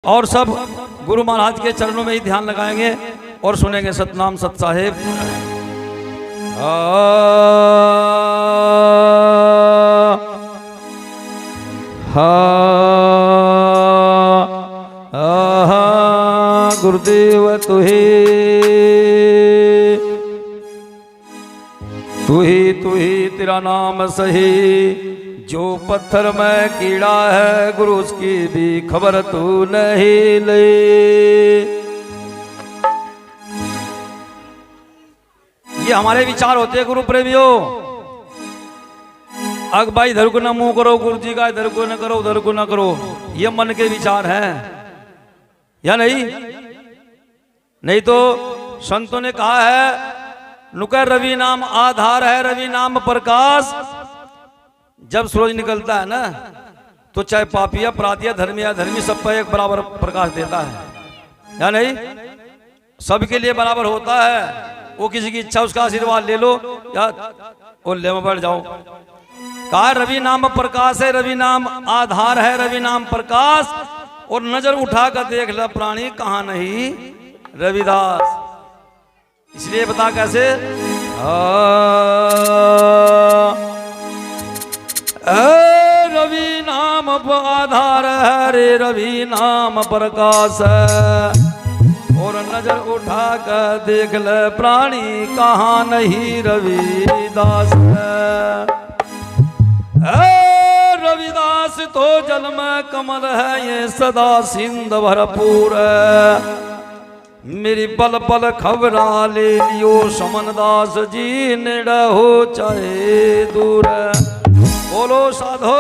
और सब गुरु महाराज के चरणों में ही ध्यान लगाएंगे और सुनेंगे सतनाम सत साहेब। गुरुदेव तू ही तेरा नाम सही, जो पत्थर में कीड़ा है गुरु उसकी भी खबर तू नहीं ले। ये हमारे विचार होते हैं गुरु प्रेमियों। अग भाई इधर को न मुंह करो, गुरु जी का इधर को न करो उधर को न करो, ये मन के विचार हैं या नहीं? नहीं तो संतों ने कहा है नुकर रवि नाम आधार है, रवि नाम प्रकाश। जब सूरज निकलता है ना तो चाहे पापी अपराधी या धर्मी या धर्मी सब पर एक बराबर प्रकाश देता है या नहीं? सबके लिए बराबर होता है। वो किसी की इच्छा उसका आशीर्वाद ले लो या ओल्ले में बैठ जाओ। कहा रवि नाम प्रकाश है, रवि नाम आधार है, रवि नाम प्रकाश। और नजर उठा कर देख ले प्राणी कहाँ नहीं रविदास। इसलिए बता कैसे रवि नाम आधार है रे, रवि नाम प्रकाश है। और नजर उठा कर देख ले प्राणी कहाँ नहीं रविदास है। रविदास तो जल में कमल है, ये सदा सिंध भरपूर है। मेरी पल पल खबरा ले लियो समनदास जी, नेड़ा हो चाहे दूर है। बोलो साधो।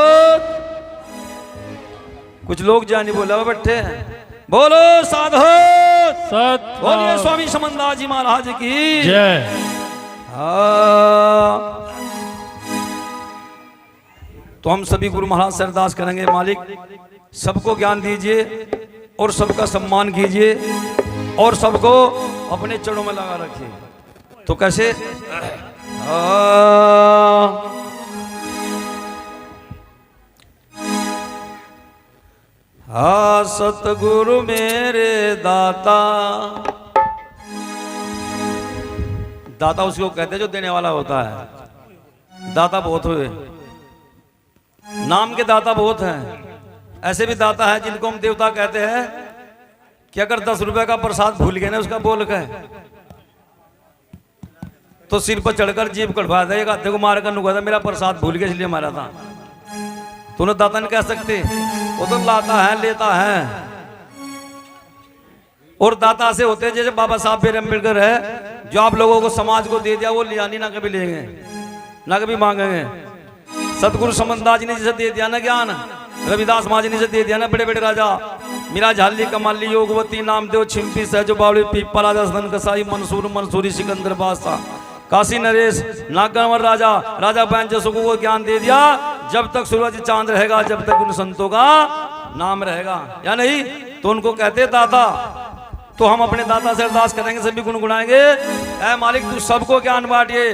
कुछ लोग जानी बोला बैठे हैं। बोलो साधो सत। बोलिए स्वामी समनदास जी महाराज की जय। तो हम सभी गुरु महाराज से अरदास करेंगे, मालिक सबको ज्ञान दीजिए और सबका सम्मान कीजिए और सबको अपने चरणों में लगा रखिए। तो कैसे सतगुरु मेरे दाता। दाता उसको कहते हैं जो देने वाला होता है। दाता बहुत हुए, नाम के दाता बहुत हैं। ऐसे भी दाता है जिनको हम देवता कहते हैं कि अगर 10 रुपए का प्रसाद भूल गए ना उसका बोल के तो सिर पर चढ़कर जीभ कटवा देगा। देखो मार कर नुका था मेरा प्रसाद भूल गया इसलिए मारा था। तो उन्हें दाता नहीं कह सकते, वो तो लाता है लेता है। और दाता से होते हैं जैसे बाबा साहब फिर अम्बेडकर है, जो आप लोगों को समाज को दे दिया वो लिया नहीं, ना कभी लेंगे ना कभी मांगेंगे। सतगुरु समनदास जी ने जैसे दे दिया ना ज्ञान, रविदास महाराज ने दे दिया ना बड़े बड़े राजा, मीरा झाली कमाली योगवती नामदेव छिंपी सहजो बावली पीपा राजा सदन कसाई मंसूर मंसूरी सिकंदर बादशाह काशी नरेश नागवर राजा राजा बहन जसों को ज्ञान दे दिया। जब तक सूरज चांद रहेगा जब तक उन संतों का नाम रहेगा या नहीं? तो उनको कहते दाता। तो हम अपने दाता से अरदास करेंगे, सभी गुनगुनाएंगे, ऐ मालिक तू सबको ज्ञान बांटिए।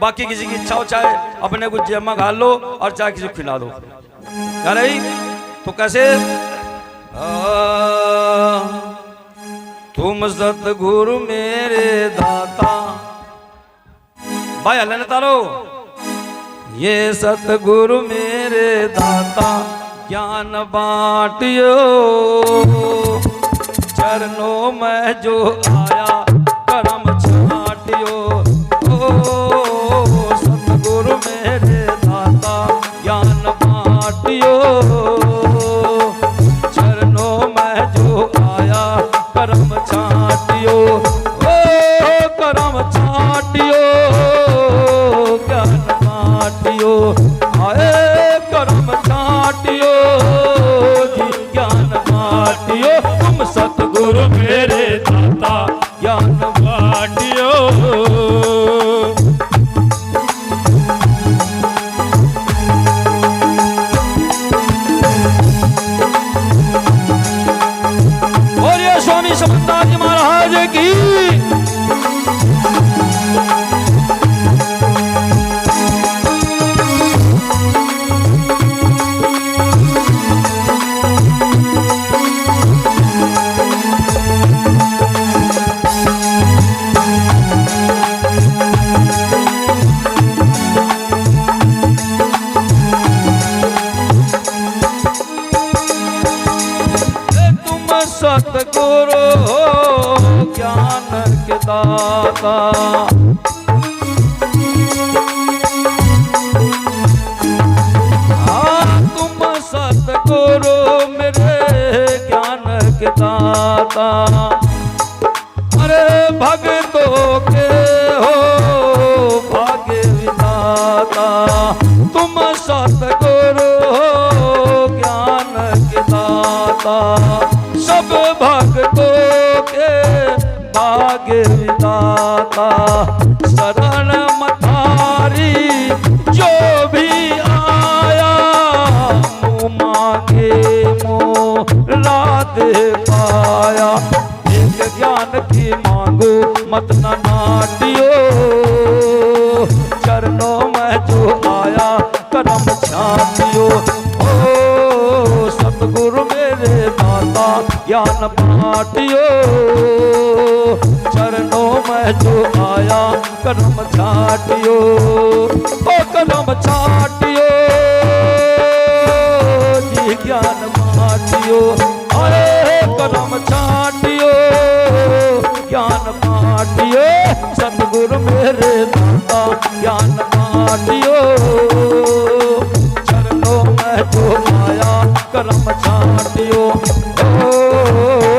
बाकी किसी की इच्छा हो चाहे अपने को जेब में घाल लो और चाहे किसी को खिला दो या नहीं? तो कैसे तुम सतगुरु मेरे दाता। भाई अल्लाह ने तारो ये सतगुरु मेरे दाता, ज्ञान बांटियो चरणों में जो आया करम छाटियो। सतगुरु मेरे दाता ज्ञान बांटियो चरणों में जो आया करम छाटियो। करम छाटियो ज्ञान बांटियो, आए करम छाटियो जी ज्ञान बांटियो। तुम सतगुरु मेरे दाता ज्ञान बांटियो। और ये स्वामी समनदास जी महाराज की सतगुरु हो ज्ञान के दाता। तुम सतगुरु मेरे ज्ञान के दाता। अरे भक्तों के हो भाग्य विधाता। तुम सतगुरु हो ज्ञान के दाता। सब भक्तों के भाग्य विधाता। शरण मतारी जो भी आया मुँह मांगे मोरा दे पाया। एक ज्ञान की मांगो मत न नाटियो। चरणों में जो आया करम छाटियो। ओ सतगुरु मेरे दाता ज्ञान बाटियो। चरणों में जो आया करम छाटियो। ओ करम छाटियो जी ज्ञान बाटियो। अरे करम छाटियो ज्ञान बाटियो। सतगुरु मेरे दाता ज्ञान बाटियो। चरणों में जो आया करम छाटियो। ओ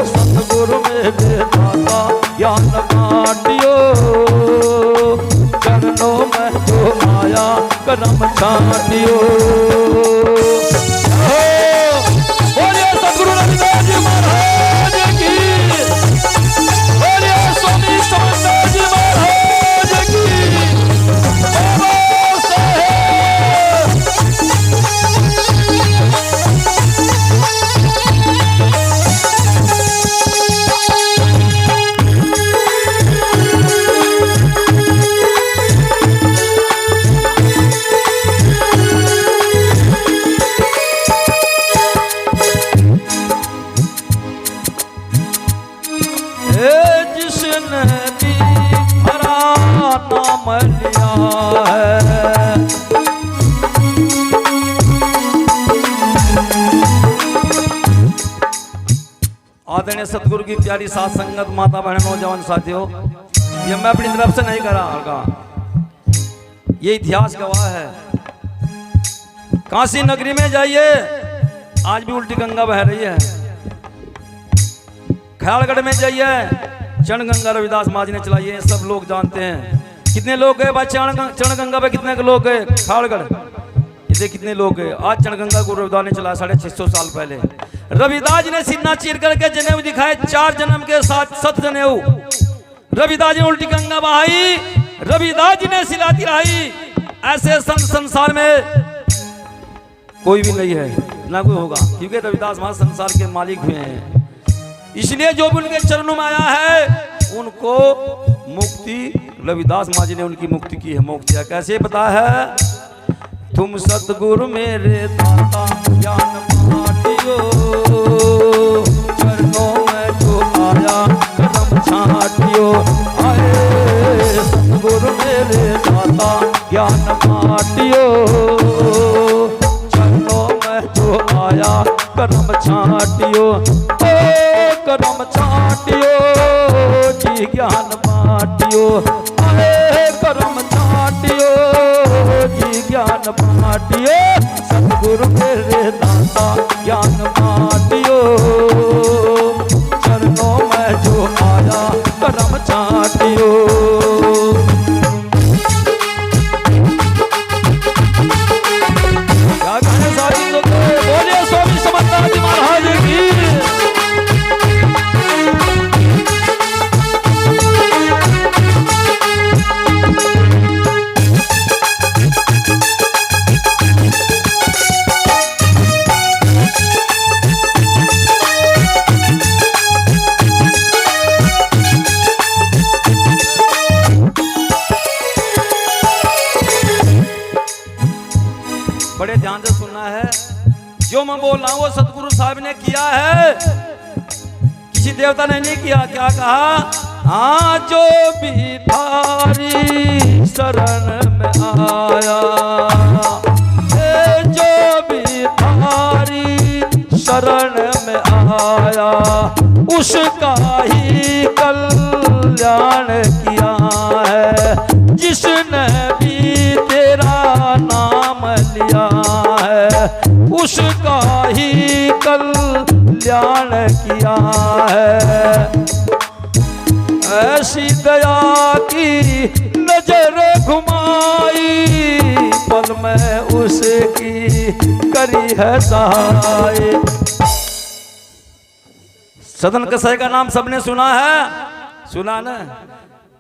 सतगुरु मेरे दाता ज्ञान बाटियो। चरणों में जो आया करम छाटियो। बोलिए सतगुरु रविदास जी महाराज की। बोलिए स्वामी समर्थ जी महाराज की। जिसने भी हरा नाम लिया है। आदरणीय सतगुरु की प्यारी साथ संगत, माता बहन नौजवान साथियों, ये मैं अपनी तरफ से नहीं कर रहा, ये इतिहास गवाह है। काशी नगरी में जाइए, आज भी उल्टी गंगा बह रही है। खयालगढ़ में जाइए, चरण गंगा रविदास महाराज ने चलाई है, सब लोग जानते हैं। कितने लोग गए भाई चरण गंगा पे? कितने लोग गए खयालगढ़? इसे कितने लोग गए? आज चरण गंगा को रविदास ने चलाया 650 साल पहले। रविदास जी ने सीना चीर करके जनेऊ दिखाए, 4 जन्म के साथ 7 जनेऊ। रविदास जी ने उल्टी गंगा बहाई, रविदास जी ने सिला दिलाई। ऐसे संत संसार में कोई भी नहीं है, ना कोई होगा, क्योंकि रविदास महाराज संसार के मालिक हुए हैं। इसलिए जो भी उनके चरणों में आया है उनको मुक्ति, रविदास महाराज ने उनकी मुक्ति की है, मोक्ष दिया। कैसे पता है? तुम सतगुरु मेरे दाता ज्ञान बाटियो। चरणों में जो आया करम छाटियो। आए सतगुरु मेरे दाता ज्ञान बाटियो। चरणों में जो आया करम छाटियो। करम छाटियो जी ज्ञान बाटियो। अरे करम छाटियो जी ज्ञान बाटियो। सतगुरु मेरे दाता ज्ञान बाटियो। चरणों में जो आया करम छाटियो। क्या कहने सारी लोग बोलिए स्वामी समर्थ जी महाराज की। बड़े ध्यान से सुनना है, जो मैं बोल रहा हूं वो सतगुरु साहब ने किया है, किसी देवता ने नहीं किया। क्या कहा? हाँ, जो भी थारी शरण में आया, जो भी थारी शरण में आया। आया उसका ही कल्याण किया है, जिसने भी तेरा नाम लिया है उसका ही कल्याण किया है। ऐसी दया की नजर घुमाई पल में उसकी करी है सहाय। सदन कसाई का नाम सबने सुना है, सुना ना?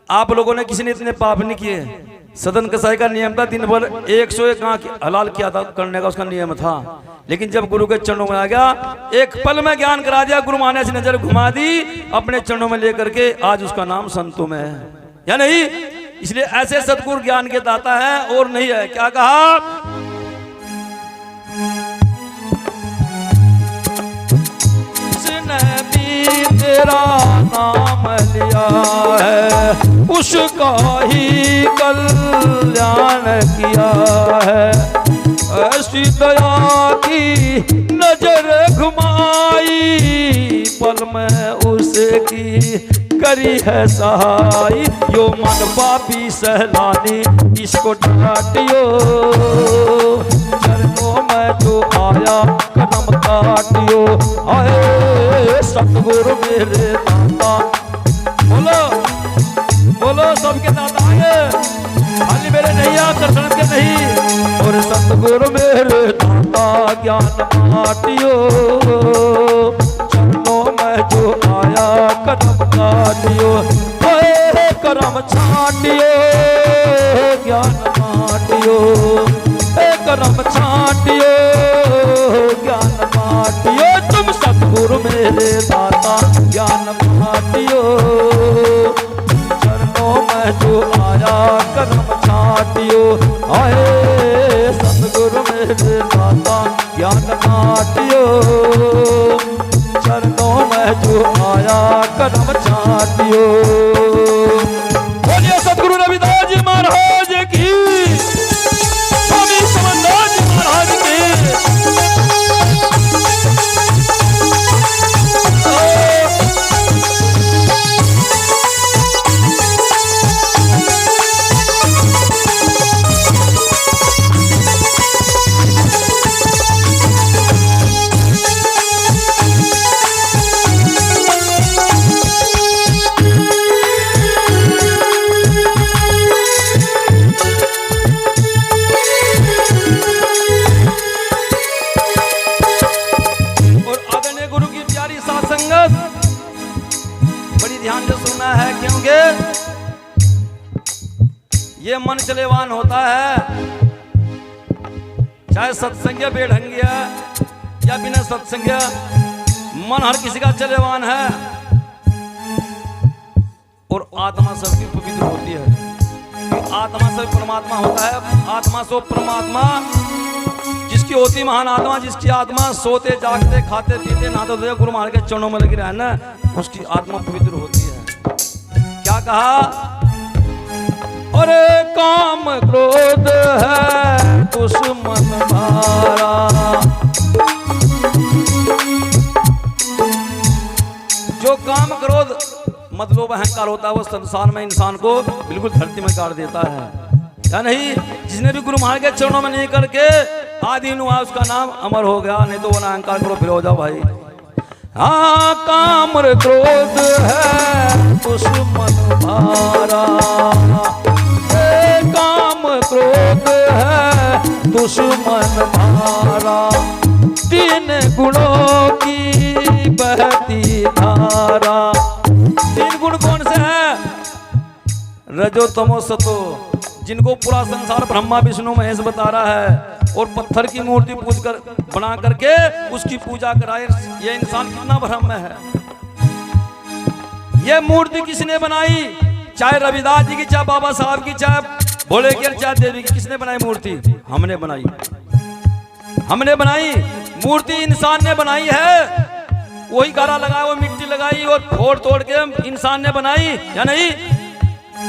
आप लोगों ने किसी ने इतने पाप नहीं किए। सदन कसाई का नियम था दिन भर 101 आंख हलाल किया था करने का, उसका नियम था। लेकिन जब गुरु के चरणों में आ गया, एक पल में ज्ञान करा दिया, गुरु महाराज से नजर घुमा दी अपने चरणों में लेकर के, आज उसका नाम संतों में है या नहीं? इसलिए ऐसे सतगुरु ज्ञान के दाता है और नहीं है। क्या कहा? जिसने भी तेरा नाम लिया है उसका ही कल्याण किया है। ऐसी दया की नजर घुमाई पल में उसकी करी है सहाय। यो मन पापी सहलानी इसको डांटियो, चरणों में जो आया कदम काटियो। आए सतगुरु मेरे दाता, बोलो बोलो सबके दाता आए, खाली मेरे नहीं आकर्षण के नहीं। और सतगुरु मेरे दाता ज्ञान बाटियो, चरणों में जो आया कदम काटियो। ओए करम छाटियो ज्ञान बाटियो, करम छाटियो ज्ञान बाटियो। तुम सतगुरु मेरे दाता ज्ञान बाटियो, चरणों में जो आया कदम छाटियो। आए सतगुरु मेरे दाता ज्ञान बाटियो, चरणों में जो आया कदम छाटियो। बोलिए सतगुरु रविदास जी महाराज की, स्वामी समन्दास जी महाराज की। ये मन चलेवान होता है, चाहे सत्संग बेढंगिया या बिना सत्संग, मन हर किसी का चलेवान है। और आत्मा सबकी पवित्र होती है, आत्मा सब परमात्मा होता है। आत्मा सो परमात्मा जिसकी होती महान आत्मा, जिसकी आत्मा सोते जागते खाते पीते नहाते धोते गुरु महाराज के चरणों में लगी रहे ना, उसकी आत्मा पवित्र होती है। क्या कहा? और काम क्रोध है दुश्मन मारा, जो काम क्रोध मतलब अहंकार होता है वो संसार में इंसान को बिल्कुल धरती में गाड़ देता है या नहीं? जिसने भी गुरु महाराज के चरणों में नहीं करके आदि हुआ उसका नाम अमर हो गया, नहीं तो वो अहंकार करो फिर हो जाओ भाई। हाँ काम क्रोध है दुश्मन मारा, काम क्रोध है दुश्मन मारा। तीन गुणों की बहती धारा, तीन गुण कौन से हैं? रजो तमो सतो, जिनको पूरा संसार ब्रह्मा विष्णु महेश बता रहा है, और पत्थर की मूर्ति पूज कर बना करके उसकी पूजा कराए। ये इंसान कितना भ्रम में है। ये मूर्ति किसने बनाई? चाहे रविदास जी की, चाहे बाबा साहब की, चाहे भोले की, चाहे देवी की, किसने बनाई मूर्ति? हमने बनाई, हमने बनाई। मूर्ति इंसान ने बनाई है, वही गारा लगाया, वो मिट्टी लगाई और फोड़ तोड़ के इंसान ने बनाई या नहीं?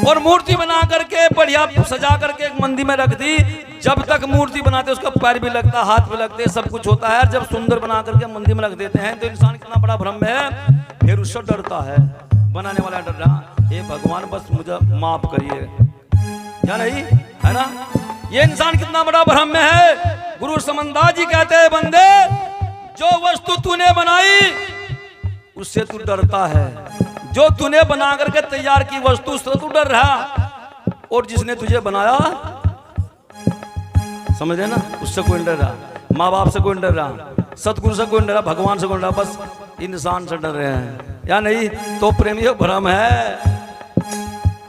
और मूर्ति बना करके बढ़िया सजा करके एक मंदिर में रख दी, जब तक मूर्ति बनाते उसका पैर भी लगता, हाथ भी लगते, सब कुछ होता है। जब सुंदर बना करके मंदिर में रख देते हैं तो इंसान कितना बड़ा भ्रम में है, फिर उससे डरता है। बनाने वाला डर रहा, हे भगवान बस मुझे माफ करिए, क्या नहीं है ना। ये इंसान कितना बड़ा भ्रम में है। गुरु समनदास जी कहते हैं, बंदे जो वस्तु तूने बनाई उससे तू डरता है, जो तूने बना करके तैयार की वस्तु उससे तू डर रहा, और जिसने तुझे बनाया समझ ना, उससे कोई डर रहा, माँ बाप से कोई डर रहा, सतगुरु से कोई डर रहा, भगवान से कोई डर रहा, बस इंसान से डर रहे हैं या नहीं। तो प्रेमियों भ्रम है।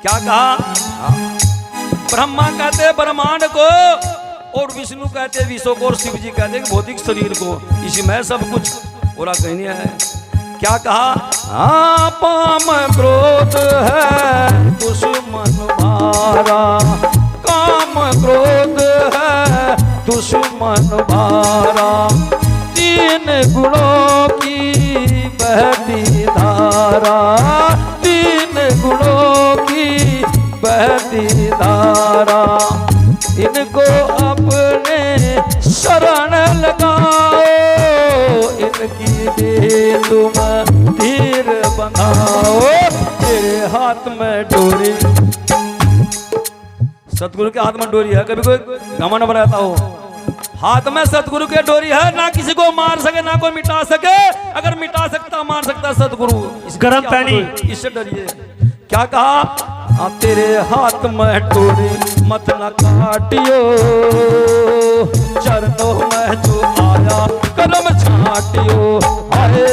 क्या कहा, ब्रह्मा कहते हैं ब्रह्मांड को, और विष्णु कहते हैं विश्व को, और शिव जी कहते हैं भौतिक शरीर को, इसी में सब कुछ पूरा कहीं नहीं है। क्या कहा, हाँ पाम क्रोध है दुश्मन मारा, काम क्रोध है दुश्मन मारा, तीन गुणों की बहती धारा, तीन गुणों की बहती धारा, इनको अपने शरण लगाओ, इनकी भी तुम तीर बनाओ, तेरे हाथ में डोरी। सतगुरु के हाथ में डोरी है, कभी कोई घमंड बनाता हो, हाथ में सतगुरु के डोरी है, ना किसी को मार सके ना कोई मिटा सके, अगर मिटा सकता मार सकता सतगुरु, गरम पानी, इससे डरिए। क्या कहा, तेरे हाथ में डोरी मत न काटियो, चरणों में जो आया कदम छाटियो, अरे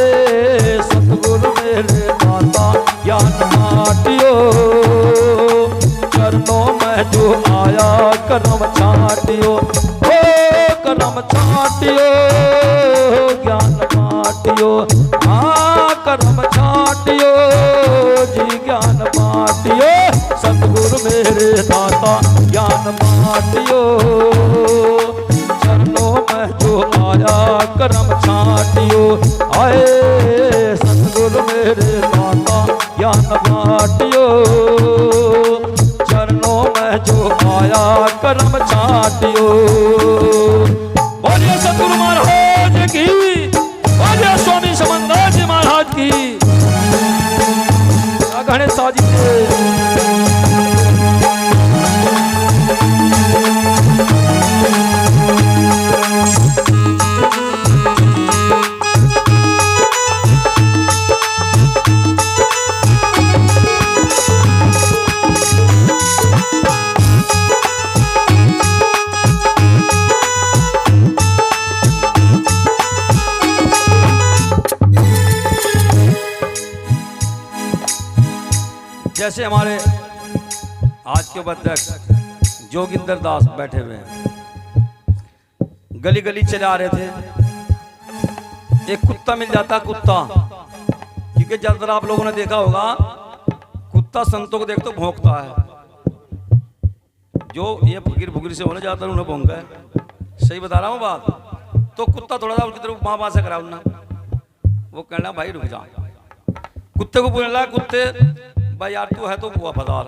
सतगुरु मेरे दाता ज्ञान बाटियो, चरणों में जो आया कदम छाटियो, ओ कदम छाटियो, ज्ञान बाटियो, हाँ कदम छाटियो जी, ज्ञान बाटियो, सतगुरु मेरे दाता ज्ञान बाटियो, चरणों में जो आया करम छाटियो, आए सतगुरु मेरे दाता ज्ञान बाटियो, चरणों में जो आया करम छाटियो। बोलिए सतगुरु महाराज की, बोलिए स्वामी समनदास जी महाराज की, गणेश जी जैसे हमारे आज के अध्यक्ष जोगिंदर दास बैठे हुए हैं, गली गली चले आ रहे थे, एक कुत्ता मिल जाता, कुत्ता, क्योंकि ज्यादातर आप लोगों ने देखा होगा कुत्ता संतों को देख तो भौंकता है, जो ये फकीर फुकीर से होने जाता है उन्हें भौंका है, सही बता रहा हूँ बात। तो कुत्ता थोड़ा सा उनकी तरफ वहां वहां से करा उन्ना, वो कहना भाई रुक जा, कुत्ते को बोलने लगा, कुत्ते भाई यार तू है तो वफादार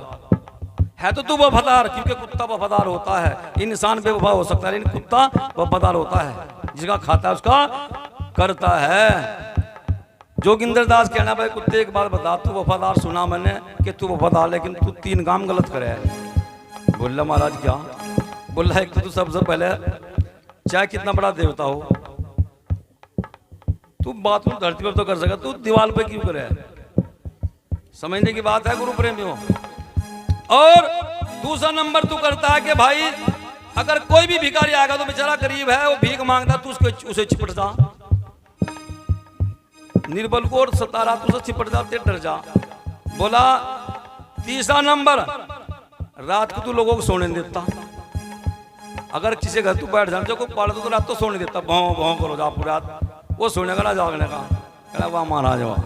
है, तो तू वफादार, क्योंकि कुत्ता वफादार होता है, इंसान बेवफा हो सकता है लेकिन कुत्ता वफादार होता है, जिसका खाता है उसका करता है। जोगिंदर दास कहना भाई कुत्ते एक बात बता, तू वफादार सुना मैंने कि तू वफादार, लेकिन तू 3 काम गलत करे है। बोला महाराज क्या? बोला एक तो तू सबसे पहले चाहे कितना बड़ा देवता हो, तू बाथरूम धरती पर तो कर सका, तू दीवार पे क्यों करे? समझने की बात है गुरु प्रेमियों। और दूसरा नंबर तू करता है कि भाई अगर कोई भी भिखारी आएगा तो बेचारा गरीब है, वो भीख मांगता, तू उसको उसे चिपट जा, निर्बल को और सतारा तू उसे चिपट जा, डर जा। बोला तीसरा नंबर, रात को तू लोगों को सोने नहीं देता, अगर किसी घर तू बैठ जा को पाल तो रात तो सोने देता, भाव भाव करो जा पूरी रात, वो सोने का ना जागने का। कहना वाह महाराज वाह,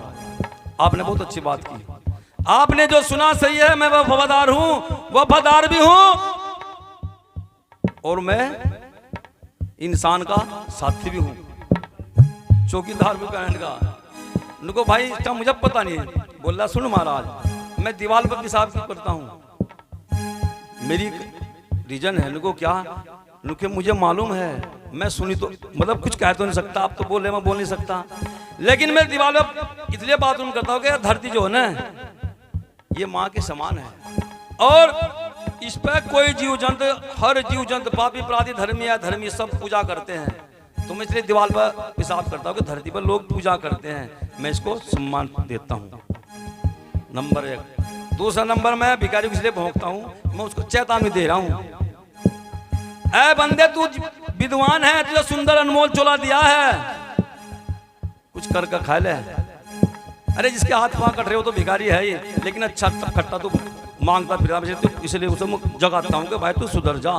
आपने बहुत अच्छी बात की, आपने जो सुना सही है, मैं वफादार हूं, वफादार भी हूं और मैं इंसान का साथी भी हूं, चौकीदार भी कहने का। उनको भाई इसका मुझे पता नहीं है। बोला सुन महाराज, मैं दीवार पर पेशाब क्यों करता हूं, मेरी रीजन है। उनको क्या उनके मुझे मालूम है, मैं सुनी तो मतलब कुछ कह तो नहीं सकता, आप तो बोले मैं बोल नहीं सकता, लेकिन मैं दीवार पर इसलिए बात करता हूँ कि धरती जो है ना ये माँ के समान है, और इस पर कोई जीव जंतु, हर जीव जंतु पापी अपराधी धर्मी या धर्मी सब पूजा करते हैं। तो मैं इसलिए दीवार पर पेशाब करता हूँ कि धरती पर लोग पूजा करते हैं, मैं इसको सम्मान देता हूँ, नंबर 1। दूसरा नंबर, मैं भिखारी को इसलिए भोंकता हूँ, मैं उसको चेतावनी दे रहा हूँ, ऐ बंदे तू विद्वान है, तुझे सुंदर अनमोल चोला दिया है, कुछ कर खा ले। अरे जिसके हाथ पांव कट रहे हो तो भिखारी है ही, लेकिन अच्छा खट्टा तो मांगता फिर, तो इसलिए उसे जगाता हूँ कि भाई तू सुधर जा,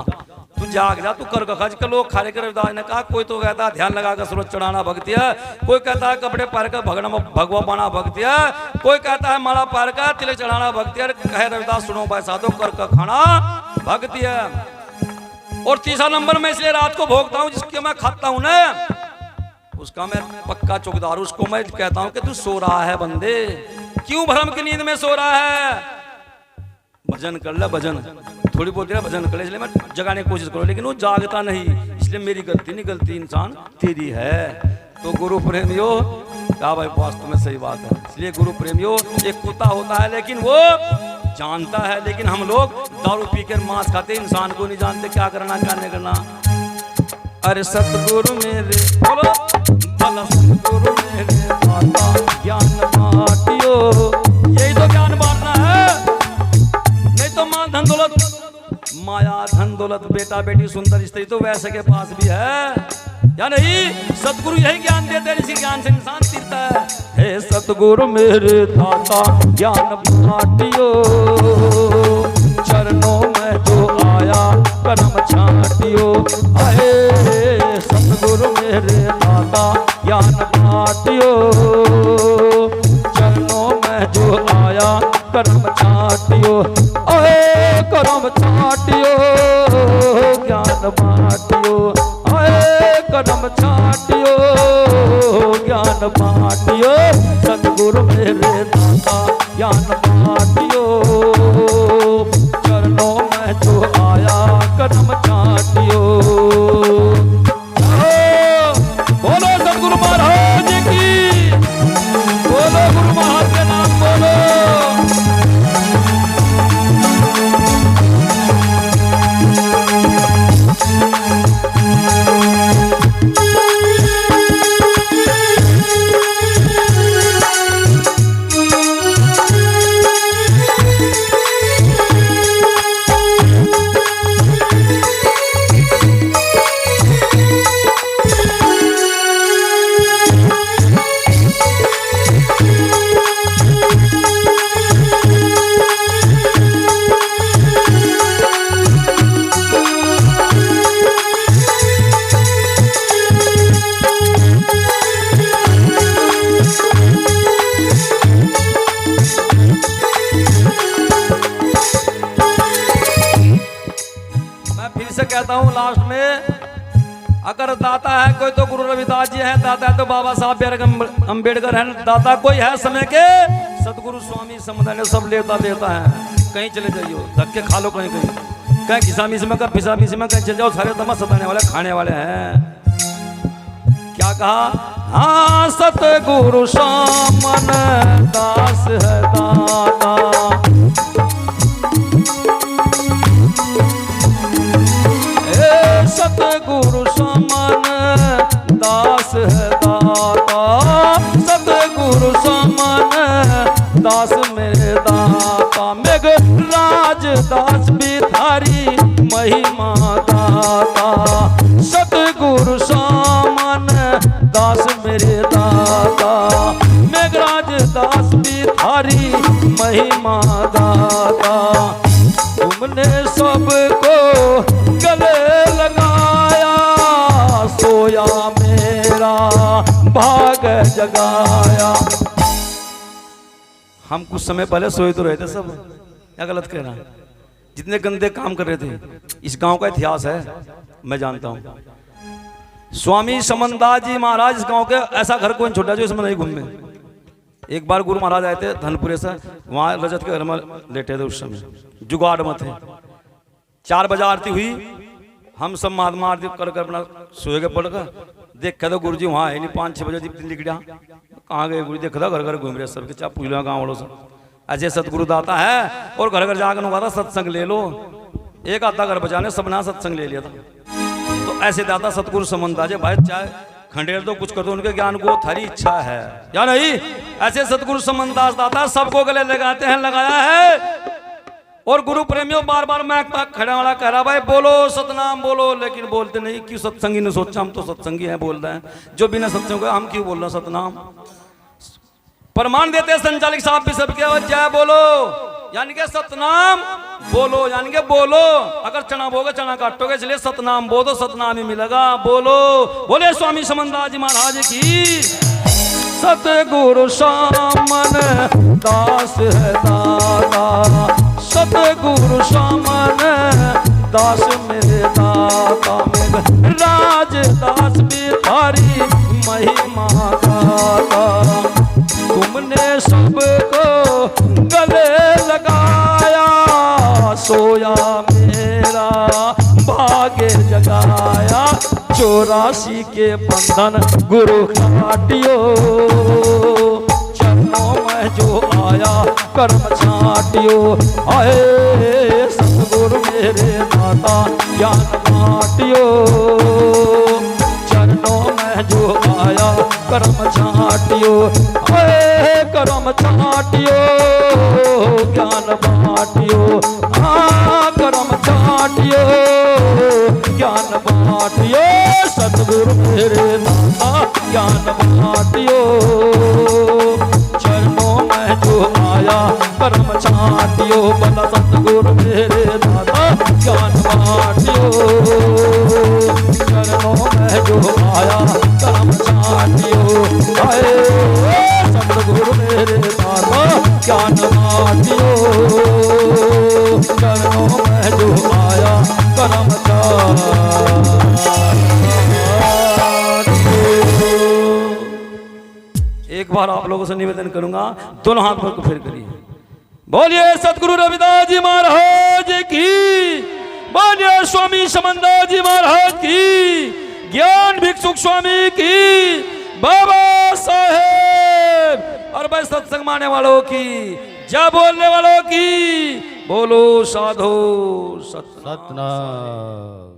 तू जाग जा, तू कर खा। लोग खारे कर रविदास ने कहा, कोई तो कहता है ध्यान लगा कर सूरज चढ़ाना भक्ति है, कोई कहता है कपड़े पहन कर भगवा पाना भक्ति है, कोई कहता है माला पहन कर तिलक चढ़ाना भक्ति है। कहे रविदास सुनो भाई साधो, कर खाना भक्ति है। और तीसरा नंबर मैं इसलिए रात को भोगता हूँ, जिसके मैं खाता हूँ ना उसका मैं पक्का चौकीदार, उसको मैं कहता हूँ कि तू सो रहा है बंदे, क्यों भ्रम की नींद में सो रहा है, भजन कर ले, भजन थोड़ी बहुत देर भजन कर ले, इसलिए मैं जगाने की कोशिश करूँ, लेकिन वो जागता नहीं, इसलिए मेरी गलती नहीं, गलती इंसान तेरी है। तो गुरु प्रेमियो कहा भाई वास्तव में सही बात है, इसलिए गुरु प्रेमियो एक कुत्ता होता है लेकिन वो जानता है, लेकिन हम लोग दारू पी कर मांस खाते, इंसान को नहीं जानते क्या करना क्या नहीं करना। अरे सतगुरु मेरे बोलो, भला सतगुरु मेरे माता ज्ञान बाटियो, यही तो ज्ञान बांटना है, नहीं तो मां धन दौलत, माया धन दौलत, बेटा बेटी सुंदर स्त्री तो वैसे के पास भी है या नहीं। सतगुरु यही ज्ञान देते हैं, इसी ज्ञान से इंसान तीरता है। हे सतगुरु मेरे दाता ज्ञान बाटियो, चरणों में जो आया करम छाटियो, अहे सतगुरु मेरे दाता ज्ञान बाटियो, चरणों में जो आया करम छाटियो, अहे करम छाटियो ज्ञान बाटियो, अहे करम छाटियो ज्ञान बाटियो, सतगुरु मेरे दाता ज्ञान बाटियो, चरणों में जो आया करम छाटियो। बोलो सतगुरु महाराज की, बोलो गुरु महाराज के नाम बोलो। कहता हूं लास्ट में, अगर दाता है कोई तो गुरु रविदास जी है, दाता है तो बाबा साहब अम्बेडकर है, दाता कोई है समय के सतगुरु स्वामी समुदाय सब लेता देता है। कहीं चले जाइयो धक्के खा लो, कहीं कहीं कहीं घिसामीस में, कहीं पिसामीस में, कहीं चले जाओ, सारे तमाम सताने वाले खाने वाले हैं। क्या कहा? हाँ सतगुरु सामन दास है दाता, सतगुरु सामन दास है दाता, सतगुरु सामन दास मेरे दाता, मेघ राज दास बिधारी महिमा दाता, सतगुरु सामन दास मेरे दाता, मेघराज दास बिधारी महिमा दाता, तुमने सबको गले लगाया, सोया मेरा भाग जगाया। हम कुछ समय पहले सोए तो रहे थे सब, क्या गलत कह रहा? जितने गंदे काम कर रहे थे, इस गांव का इतिहास है मैं जानता हूं। स्वामी समनदास जी महाराज इस गांव के ऐसा घर कोई छोटा जो इसमें नहीं घूमे। एक बार गुरु महाराज आए थे धनपुरे से, वहां रजत के घर में लेटे थे, उस समय जुगाड़ में थे। 4 बजे आरती हुई हम सब मार मार कर अपना सोए के पड़कर देखा तो गुरु जी वहाँ है नहीं, 5-6 बजे दिल्ली गया कहाँ गए गुरु, देखा घर घर घूम रहे सबके चाहे पूछना गाँव वालों से। ऐसे सतगुरु दाता है और घर घर जाकर हुआ था सत्संग ले लो, एक आधा घर बचाने सबने सत्संग ले लिया था। तो ऐसे दाता सतगुरु समन्दाज भाई, चाहे खंडेर तो कुछ कर दो, उनके ज्ञान को थारी इच्छा है या नहीं। ऐसे सतगुरु समन्दास दाता सबको गले लगाते हैं, लगाया है। और गुरु प्रेमियों बार बार मैं खड़ा वाला कह रहा भाई बोलो सतनाम बोलो, लेकिन बोलते नहीं। क्यों? सत्संगी ने सोचा हम तो सत्संगी हैं बोल रहे हैं, जो बिना सत्संग हम क्यों बोल रहे हैं सतनाम। प्रमाण देते हैं संचालक साहब भी सबके, जय बोलो यानी कि सतनाम बोलो, यानी कि बोलो। अगर चना बोगे चना काटोगे, इसलिए सतनाम बोलो, सतनाम ही मिलेगा। बोलो बोले स्वामी समन्दास जी महाराज की। सतगुरु सामन दास है दाता, सतगुरु सामन दास मेरे दाता, मेरे राज दास बिहारी महिमा गाता। तुमने सबको गले लगाया, सोया मेरा भाग्य जगाया। 84 के बंधन गुरु काटियो, चरणों में जो आया कर्म छाटियो। आए सतगुरु मेरे दाता ज्ञान बाटियो, चरणों में जो आया कर्म छाटियो। आए कर्म छाटियो ज्ञान बाटियो, हाँ कर्म छाटियो ज्ञान बाटियो। सतगुरु मेरे दाता ज्ञान बाटियो, चरणों में जो आया कर्म छाटियो। बला सतगुरु मेरे दाता ज्ञान बाटियो, चरणों में जो आया कर्म छाटियो। आए सतगुरु मेरे दाता ज्ञान बाटियो, चरणों में जो आया कर्म छाटियो। एक बार आप लोगों से निवेदन करूंगा, दोनों हाथ पर फिर करिए। बोलिए सतगुरु रविदास जी महाराज की, बोलिए स्वामी समन्दास जी महाराज की, ज्ञान भिक्षुक स्वामी की, बाबा साहेब और भाई सत्संग माने वालों की, जय बोलने वालों की। बोलो साधु सतनाम।